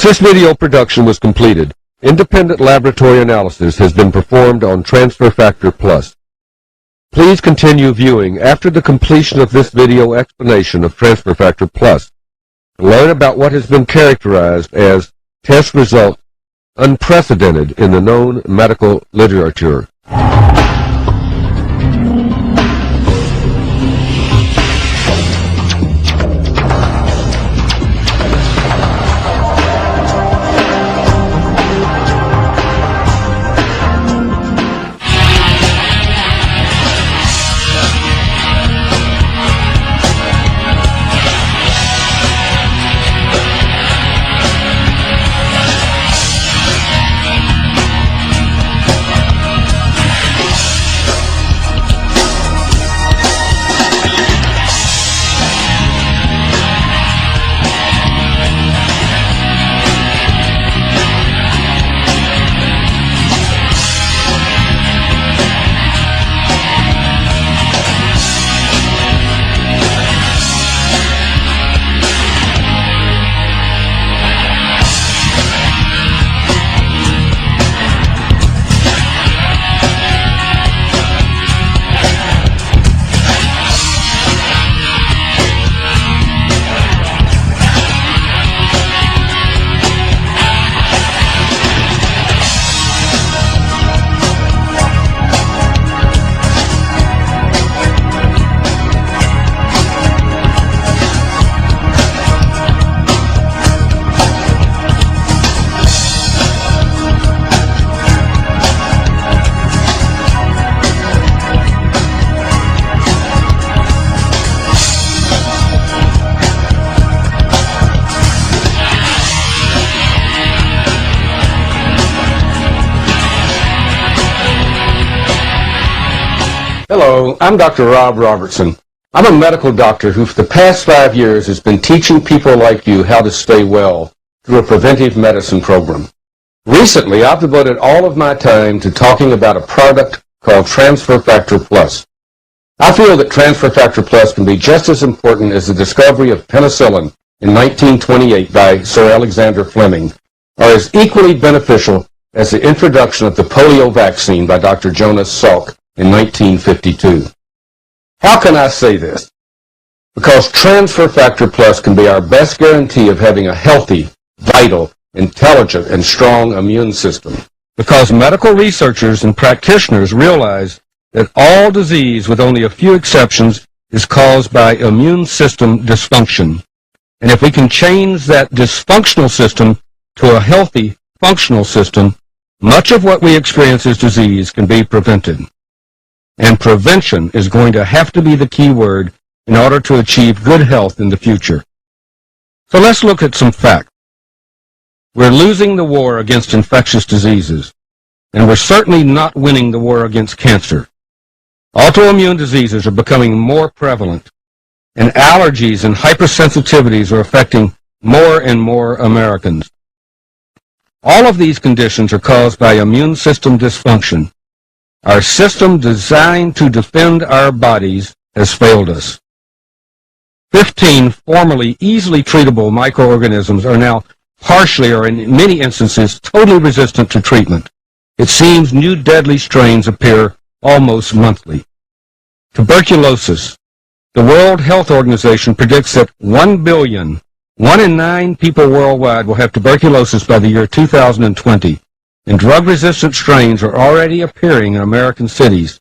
this video production was completed, independent laboratory analysis has been performed on Transfer Factor Plus. Please continue viewing after the completion of this video explanation of Transfer Factor Plus to learn about what has been characterized as test results unprecedented in the known medical literature. Hello, I'm Dr. Rob Robertson. I'm a medical doctor who for the past 5 years has been teaching people like you how to stay well through a preventive medicine program. Recently, I've devoted all of my time to talking about a product called Transfer Factor Plus. I feel that Transfer Factor Plus can be just as important as the discovery of penicillin in 1928 by Sir Alexander Fleming, or as equally beneficial as the introduction of the polio vaccine by Dr. Jonas Salk in 1952. How can I say this? Because Transfer Factor Plus can be our best guarantee of having a healthy, vital, intelligent, and strong immune system. Because medical researchers and practitioners realize that all disease, with only a few exceptions, is caused by immune system dysfunction. And if we can change that dysfunctional system to a healthy, functional system, much of what we experience as disease can be prevented. And prevention is going to have to be the key word in order to achieve good health in the future. So let's look at some facts. We're losing the war against infectious diseases, and we're certainly not winning the war against cancer. Autoimmune diseases are becoming more prevalent, and allergies and hypersensitivities are affecting more and more Americans. All of these conditions are caused by immune system dysfunction. Our system designed to defend our bodies has failed us. 15 formerly easily treatable microorganisms are now partially or in many instances totally resistant to treatment. It seems new deadly strains appear almost monthly. Tuberculosis. The World Health Organization predicts that 1 billion, 1 in 9 people worldwide will have tuberculosis by the year 2020. And drug-resistant strains are already appearing in American cities.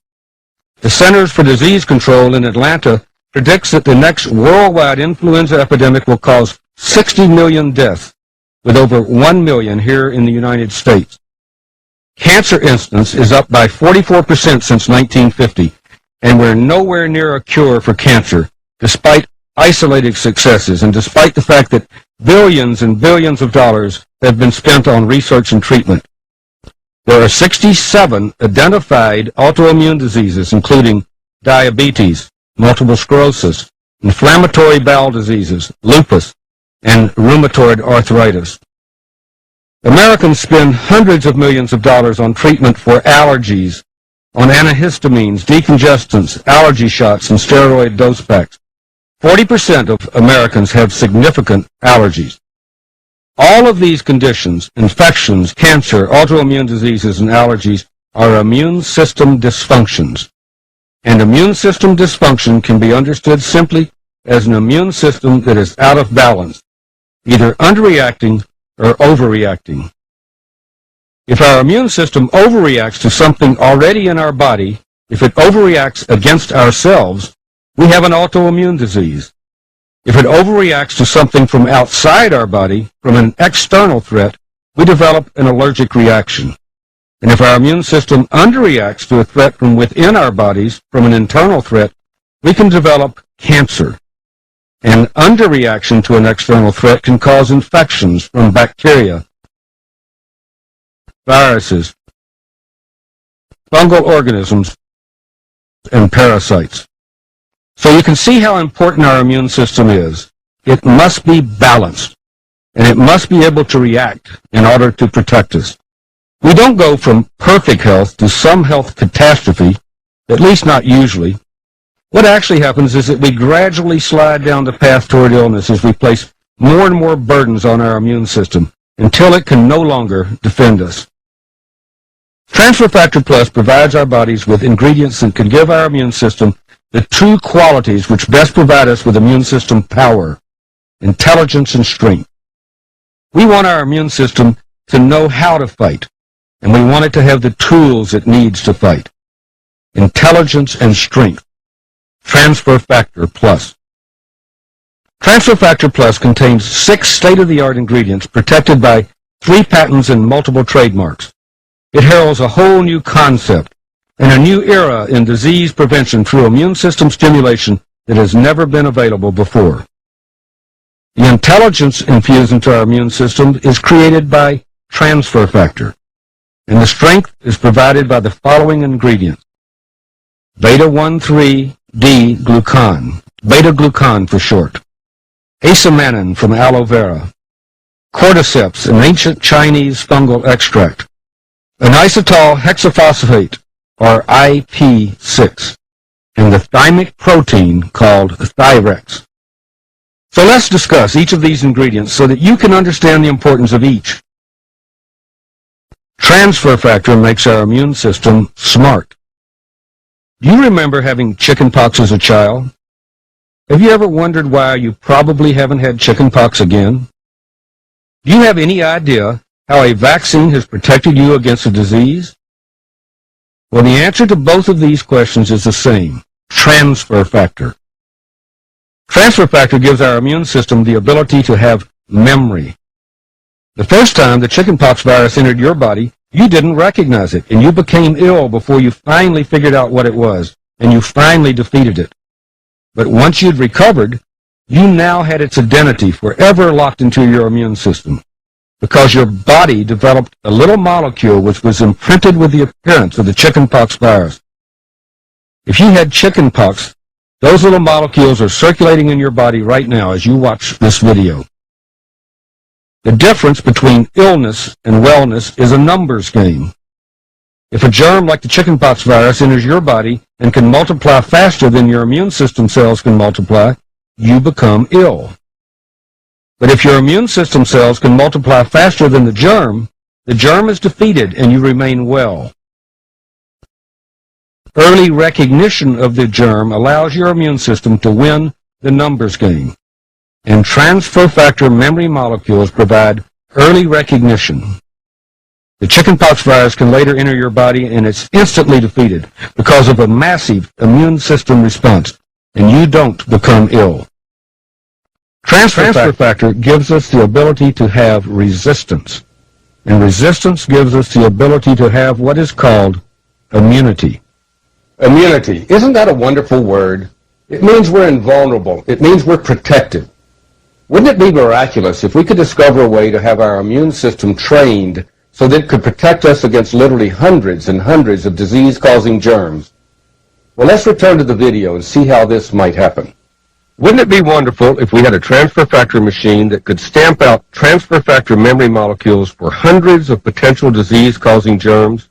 The Centers for Disease Control in Atlanta predicts that the next worldwide influenza epidemic will cause 60 million deaths, with over 1 million here in the United States. Cancer incidence is up by 44% since 1950, and we're nowhere near a cure for cancer, despite isolated successes and despite the fact that billions and billions of dollars have been spent on research and treatment. There are 67 identified autoimmune diseases, including diabetes, multiple sclerosis, inflammatory bowel diseases, lupus, and rheumatoid arthritis. Americans spend hundreds of millions of dollars on treatment for allergies, on antihistamines, decongestants, allergy shots, and steroid dose packs. 40% of Americans have significant allergies. All of these conditions, infections, cancer, autoimmune diseases, and allergies, are immune system dysfunctions. And immune system dysfunction can be understood simply as an immune system that is out of balance, either underreacting or overreacting. If our immune system overreacts to something already in our body, if it overreacts against ourselves, we have an autoimmune disease. If it overreacts to something from outside our body, from an external threat, we develop an allergic reaction. And if our immune system underreacts to a threat from within our bodies, from an internal threat, we can develop cancer. An underreaction to an external threat can cause infections from bacteria, viruses, fungal organisms, and parasites. So you can see how important our immune system is. It must be balanced, and it must be able to react in order to protect us. We don't go from perfect health to some health catastrophe, at least not usually. What actually happens is that we gradually slide down the path toward illness as we place more and more burdens on our immune system until it can no longer defend us. Transfer Factor Plus provides our bodies with ingredients that can give our immune system the two qualities which best provide us with immune system power, intelligence and strength. We want our immune system to know how to fight, and we want it to have the tools it needs to fight. Intelligence and strength. Transfer Factor Plus. Transfer Factor Plus contains 6 state-of-the-art ingredients protected by 3 patents and multiple trademarks. It heralds a whole new concept and a new era in disease prevention through immune system stimulation that has never been available before. The intelligence infused into our immune system is created by transfer factor, and the strength is provided by the following ingredients: beta-1,3-D-glucan, beta-glucan for short, asamannan from aloe vera, cordyceps, an ancient Chinese fungal extract, inositol hexaphosphate, or IP6, and the thymic protein called Thyrex. So let's discuss each of these ingredients so that you can understand the importance of each. Transfer factor makes our immune system smart. Do you remember having chickenpox as a child? Have you ever wondered why you probably haven't had chickenpox again? Do you have any idea how a vaccine has protected you against a disease? Well, the answer to both of these questions is the same: transfer factor. Transfer factor gives our immune system the ability to have memory. The first time the chickenpox virus entered your body, you didn't recognize it, and you became ill before you finally figured out what it was, and you finally defeated it. But once you'd recovered, you now had its identity forever locked into your immune system, because your body developed a little molecule which was imprinted with the appearance of the chickenpox virus. If you had chickenpox, those little molecules are circulating in your body right now as you watch this video. The difference between illness and wellness is a numbers game. If a germ like the chickenpox virus enters your body and can multiply faster than your immune system cells can multiply, you become ill. But if your immune system cells can multiply faster than the germ is defeated and you remain well. Early recognition of the germ allows your immune system to win the numbers game. And transfer factor memory molecules provide early recognition. The chickenpox virus can later enter your body and it's instantly defeated because of a massive immune system response, and you don't become ill. Transfer factor gives us the ability to have resistance, and resistance gives us the ability to have what is called immunity. Immunity, isn't that a wonderful word? It means we're invulnerable. It means we're protected. Wouldn't it be miraculous if we could discover a way to have our immune system trained so that it could protect us against literally hundreds and hundreds of disease-causing germs? Well, let's return to the video and see how this might happen. Wouldn't it be wonderful if we had a transfer factor machine that could stamp out transfer factor memory molecules for hundreds of potential disease-causing germs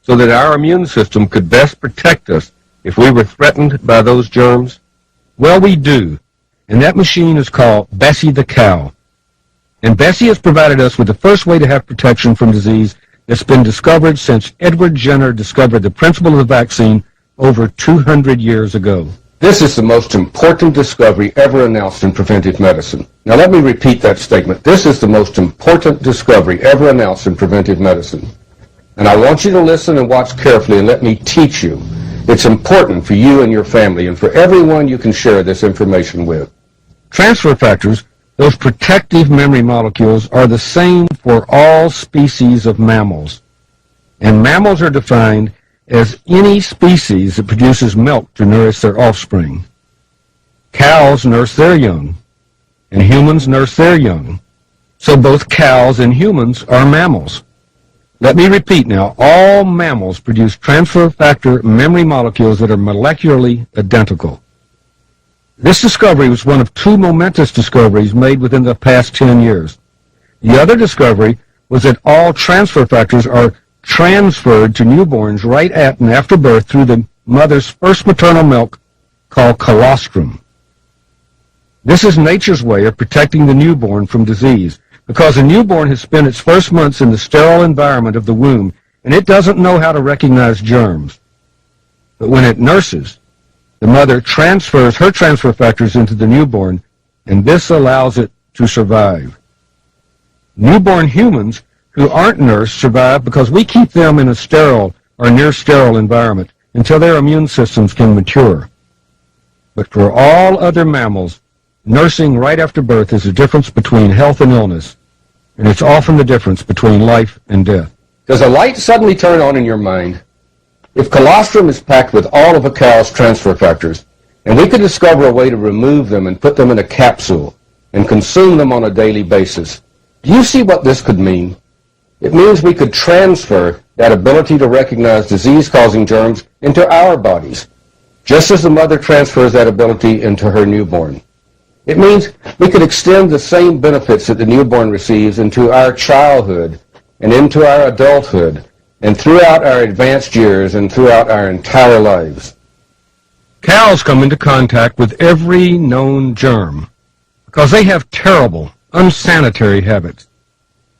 so that our immune system could best protect us if we were threatened by those germs? Well, we do, and that machine is called Bessie the Cow. And Bessie has provided us with the first way to have protection from disease that's been discovered since Edward Jenner discovered the principle of the vaccine over 200 years ago. This is the most important discovery ever announced in preventive medicine. Now let me repeat that statement. This is the most important discovery ever announced in preventive medicine. And I want you to listen and watch carefully and let me teach you. It's important for you and your family and for everyone you can share this information with. Transfer factors, those protective memory molecules, are the same for all species of mammals. And mammals are defined as any species that produces milk to nourish their offspring. Cows nurse their young, and humans nurse their young. So both cows and humans are mammals. Let me repeat now, all mammals produce transfer factor memory molecules that are molecularly identical. This discovery was one of two momentous discoveries made within the past 10 years. The other discovery was that all transfer factors are transferred to newborns right at and after birth through the mother's first maternal milk, called colostrum. This is nature's way of protecting the newborn from disease, because a newborn has spent its first months in the sterile environment of the womb, and it doesn't know how to recognize germs. But when it nurses, the mother transfers her transfer factors into the newborn, and this allows it to survive. Newborn humans who aren't nursed survive because we keep them in a sterile or near-sterile environment until their immune systems can mature. But for all other mammals, nursing right after birth is the difference between health and illness, and it's often the difference between life and death. Does a light suddenly turn on in your mind? If colostrum is packed with all of a cow's transfer factors, and we could discover a way to remove them and put them in a capsule and consume them on a daily basis, do you see what this could mean? It means we could transfer that ability to recognize disease-causing germs into our bodies, just as the mother transfers that ability into her newborn. It means we could extend the same benefits that the newborn receives into our childhood and into our adulthood and throughout our advanced years and throughout our entire lives. Cows come into contact with every known germ because they have terrible, unsanitary habits.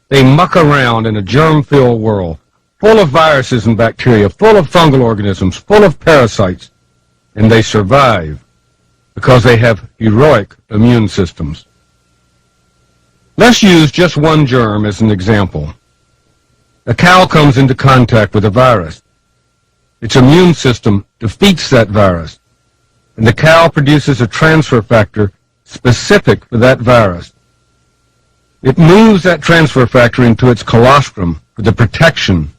They muck around in a germ-filled world, full of viruses and bacteria, full of fungal organisms, full of parasites, and they survive because they have heroic immune systems. Let's use just one germ as an example. A cow comes into contact with a virus. Its immune system defeats that virus, and the cow produces a transfer factor specific for that virus. It moves that transfer factor into its colostrum for the protection,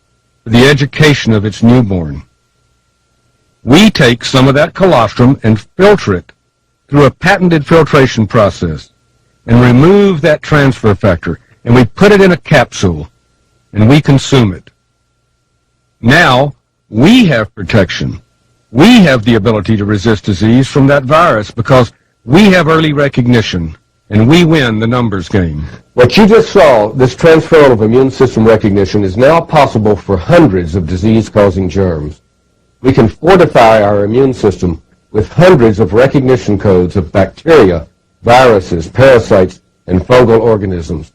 for the education of its newborn. We take some of that colostrum and filter it through a patented filtration process and remove that transfer factor, and we put it in a capsule and we consume it. Now we have protection. We have the ability to resist disease from that virus because we have early recognition, and we win the numbers game. What you just saw, this transfer of immune system recognition, is now possible for hundreds of disease-causing germs. We can fortify our immune system with hundreds of recognition codes of bacteria, viruses, parasites, and fungal organisms.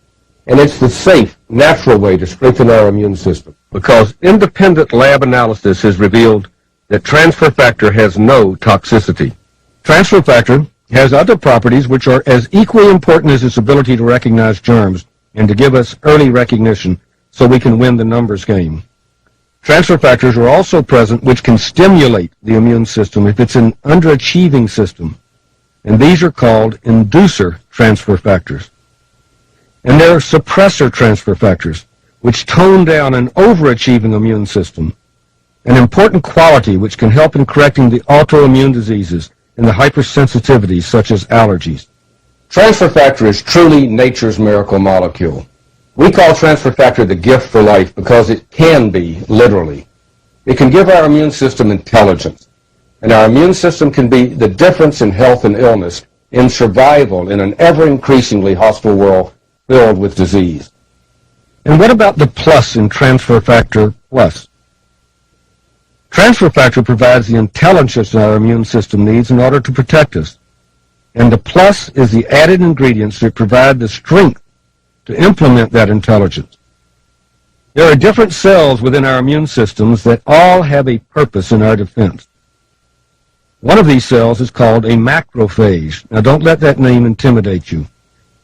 And it's the safe, natural way to strengthen our immune system. Because independent lab analysis has revealed that transfer factor has no toxicity. Transfer factor has other properties which are as equally important as its ability to recognize germs and to give us early recognition so we can win the numbers game. Transfer factors are also present which can stimulate the immune system if it's an underachieving system, and these are called inducer transfer factors. And there are suppressor transfer factors which tone down an overachieving immune system, an important quality which can help in correcting the autoimmune diseases and the hypersensitivities such as allergies. Transfer factor is truly nature's miracle molecule. We call transfer factor the gift for life because it can be, literally. It can give our immune system intelligence, and our immune system can be the difference in health and illness, in survival in an ever-increasingly hostile world filled with disease. And what about the plus in transfer factor plus? Transfer factor provides the intelligence that our immune system needs in order to protect us. And the plus is the added ingredients that provide the strength to implement that intelligence. There are different cells within our immune systems that all have a purpose in our defense. One of these cells is called a macrophage. Now, don't let that name intimidate you.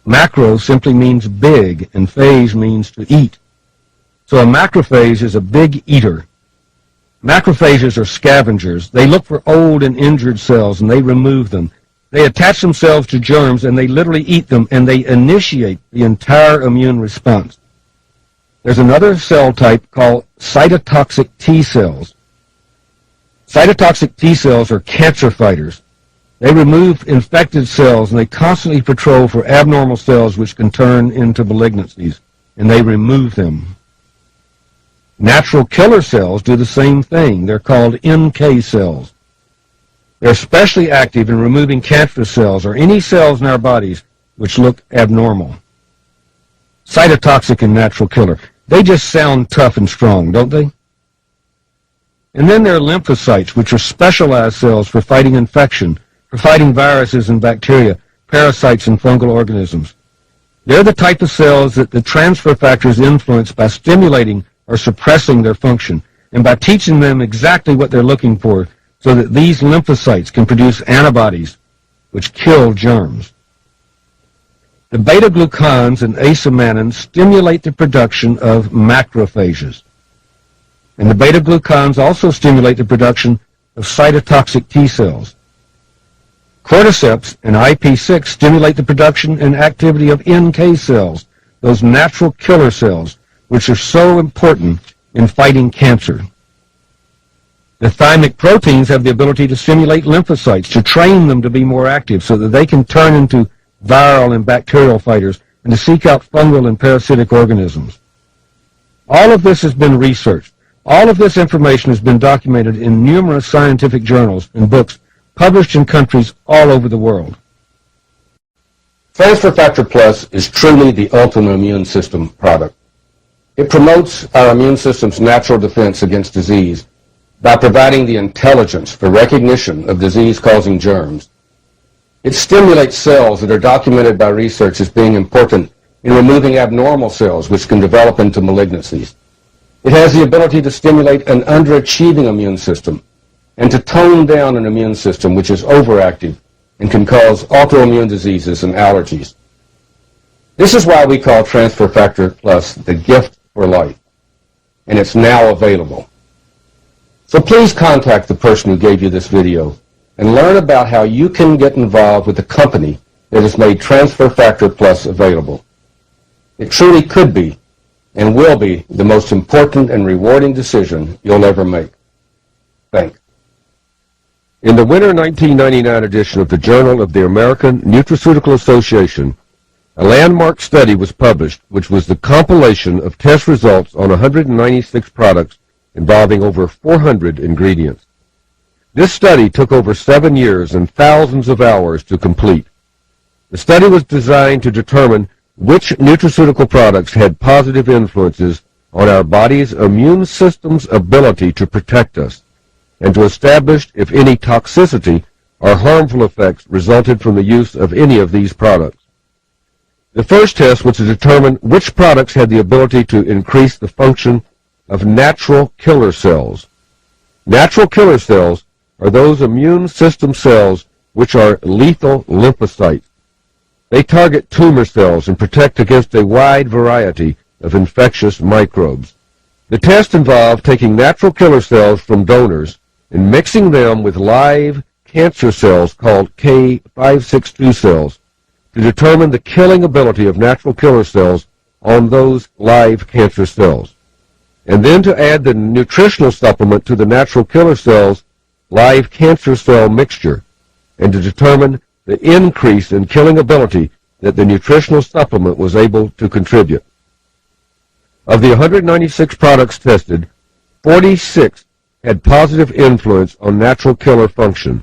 Macro simply means big, and phage means to eat. So a macrophage is a big eater. Macrophages are scavengers. They look for old and injured cells, and they remove them. They attach themselves to germs, and they literally eat them, and they initiate the entire immune response. There's another cell type called cytotoxic T cells. Cytotoxic T cells are cancer fighters. They remove infected cells, and they constantly patrol for abnormal cells which can turn into malignancies, and they remove them. Natural killer cells do the same thing. They're called NK cells. They're especially active in removing cancerous cells or any cells in our bodies which look abnormal. Cytotoxic and natural killer. They just sound tough and strong, don't they? And then there are lymphocytes, which are specialized cells for fighting infection, for fighting viruses and bacteria, parasites and fungal organisms. They're the type of cells that the transfer factors influence by stimulating or suppressing their function, and by teaching them exactly what they're looking for, so that these lymphocytes can produce antibodies which kill germs. The beta-glucans and acemannins stimulate the production of macrophages. And the beta-glucans also stimulate the production of cytotoxic T cells. Cordyceps and IP6 stimulate the production and activity of NK cells, those natural killer cells, which are so important in fighting cancer. The thymic proteins have the ability to stimulate lymphocytes, to train them to be more active so that they can turn into viral and bacterial fighters and to seek out fungal and parasitic organisms. All of this has been researched. All of this information has been documented in numerous scientific journals and books published in countries all over the world. Transfer Factor Plus is truly the ultimate immune system product. It promotes our immune system's natural defense against disease by providing the intelligence for recognition of disease-causing germs. It stimulates cells that are documented by research as being important in removing abnormal cells which can develop into malignancies. It has the ability to stimulate an underachieving immune system and to tone down an immune system which is overactive and can cause autoimmune diseases and allergies. This is why we call Transfer Factor Plus the gift for life, and it's now available. So please contact the person who gave you this video and learn about how you can get involved with the company that has made Transfer Factor Plus available. It truly could be and will be the most important and rewarding decision you'll ever make. Thanks. In the winter 1999 edition of the Journal of the American Nutraceutical Association, a landmark study was published, which was the compilation of test results on 196 products involving over 400 ingredients. This study took over 7 years and thousands of hours to complete. The study was designed to determine which nutraceutical products had positive influences on our body's immune system's ability to protect us, and to establish if any toxicity or harmful effects resulted from the use of any of these products. The first test was to determine which products had the ability to increase the function of natural killer cells. Natural killer cells are those immune system cells which are lethal lymphocytes. They target tumor cells and protect against a wide variety of infectious microbes. The test involved taking natural killer cells from donors and mixing them with live cancer cells called K562 cells to determine the killing ability of natural killer cells on those live cancer cells, and then to add the nutritional supplement to the natural killer cells live cancer cell mixture, and to determine the increase in killing ability that the nutritional supplement was able to contribute. Of the 196 products tested, 46 had positive influence on natural killer function,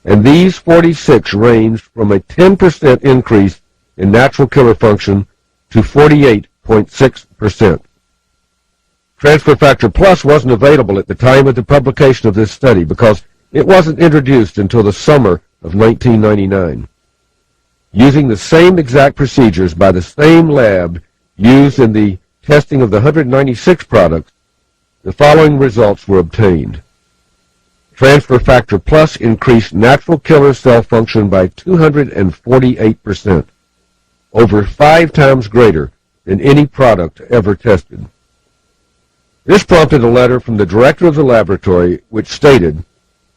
and these 46 ranged from a 10% increase in natural killer function to 48.6%. Transfer Factor Plus wasn't available at the time of the publication of this study because it wasn't introduced until the summer of 1999. Using the same exact procedures by the same lab used in the testing of the 196 products, the following results were obtained. Transfer Factor Plus increased natural killer cell function by 248%, over 5 times greater than any product ever tested. This prompted a letter from the director of the laboratory which stated,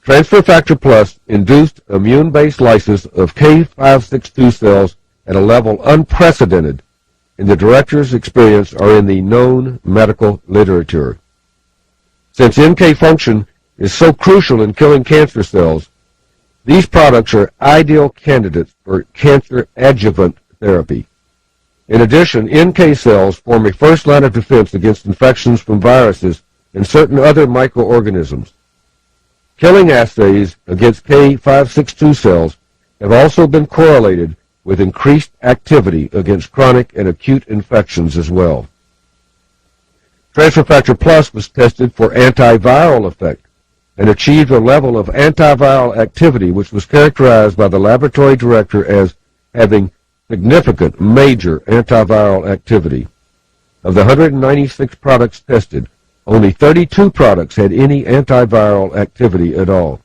Transfer Factor Plus induced immune-based lysis of K562 cells at a level unprecedented in the director's experience or in the known medical literature. Since NK function is so crucial in killing cancer cells, these products are ideal candidates for cancer adjuvant therapy. In addition, NK cells form a first line of defense against infections from viruses and certain other microorganisms. Killing assays against K562 cells have also been correlated with increased activity against chronic and acute infections as well. Transfer Factor Plus was tested for antiviral effect and achieved a level of antiviral activity which was characterized by the laboratory director as having significant major antiviral activity. Of the 196 products tested, only 32 products had any antiviral activity at all.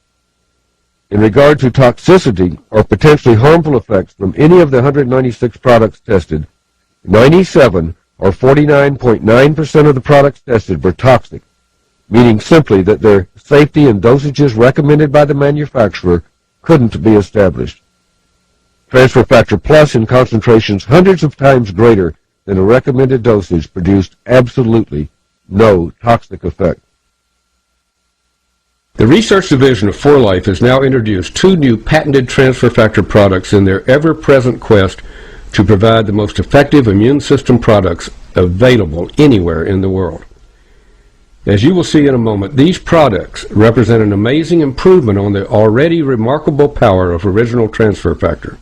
In regard to toxicity or potentially harmful effects from any of the 196 products tested, 97 or 49.9% of the products tested were toxic, meaning simply that their safety and dosages recommended by the manufacturer couldn't be established. Transfer Factor Plus in concentrations hundreds of times greater than a recommended dosage produced absolutely no toxic effect. The research division of 4Life has now introduced 2 new patented transfer factor products in their ever-present quest to provide the most effective immune system products available anywhere in the world. As you will see in a moment, these products represent an amazing improvement on the already remarkable power of original transfer factor.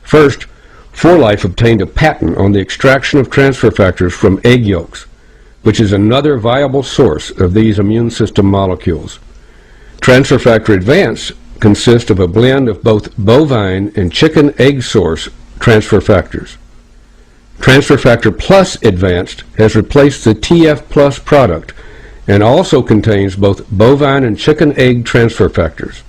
First, 4Life obtained a patent on the extraction of transfer factors from egg yolks, which is another viable source of these immune system molecules. Transfer Factor Advanced consists of a blend of both bovine and chicken egg source transfer factors. Transfer Factor Plus Advanced has replaced the TF Plus product and also contains both bovine and chicken egg transfer factors.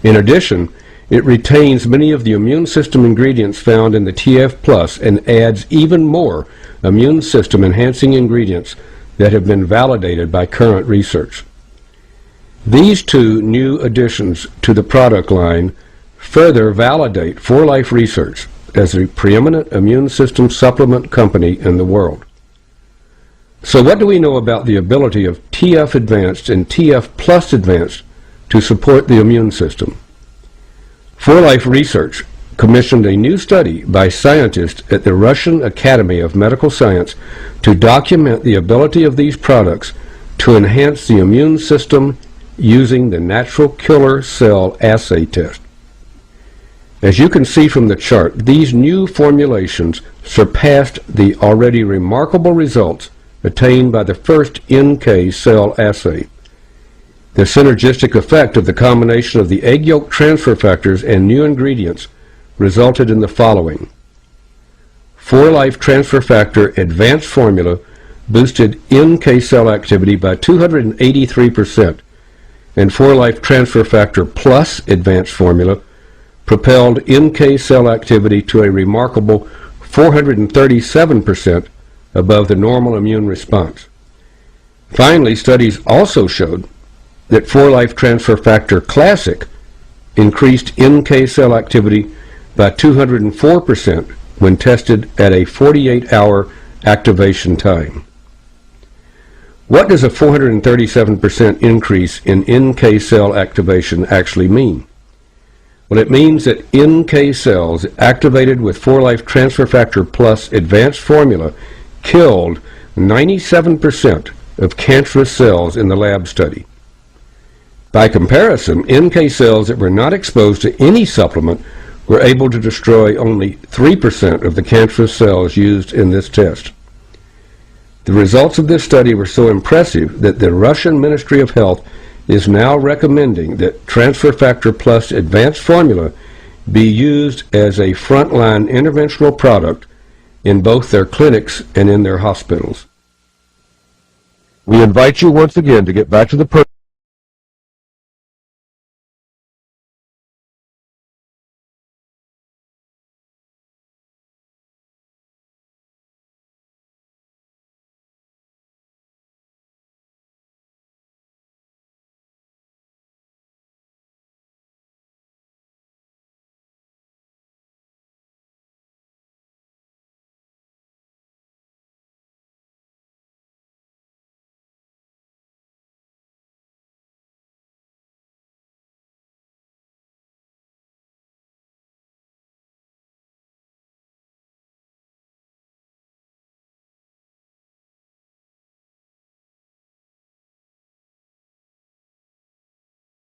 In addition, it retains many of the immune system ingredients found in the TF Plus and adds even more immune system enhancing ingredients that have been validated by current research. These 2 new additions to the product line further validate 4Life Research as the preeminent immune system supplement company in the world. So what do we know about the ability of TF Advanced and TF Plus Advanced to support the immune system? 4Life Research commissioned a new study by scientists at the Russian Academy of Medical Science to document the ability of these products to enhance the immune system using the natural killer cell assay test. As you can see from the chart, these new formulations surpassed the already remarkable results attained by the first NK cell assay. The synergistic effect of the combination of the egg yolk transfer factors and new ingredients resulted in the following. 4Life Transfer Factor Advanced Formula boosted NK cell activity by 283%, and 4Life Transfer Factor Plus Advanced Formula propelled NK cell activity to a remarkable 437% above the normal immune response. Finally, studies also showed that 4Life Transfer Factor Classic increased NK cell activity by 204% when tested at a 48-hour activation time. What does a 437% increase in NK cell activation actually mean? Well, it means that NK cells activated with 4Life Transfer Factor Plus Advanced Formula killed 97% of cancerous cells in the lab study. By comparison, NK cells that were not exposed to any supplement were able to destroy only 3% of the cancerous cells used in this test. The results of this study were so impressive that the Russian Ministry of Health is now recommending that Transfer Factor Plus Advanced Formula be used as a frontline interventional product in both their clinics and in their hospitals. We invite you once again to get back to the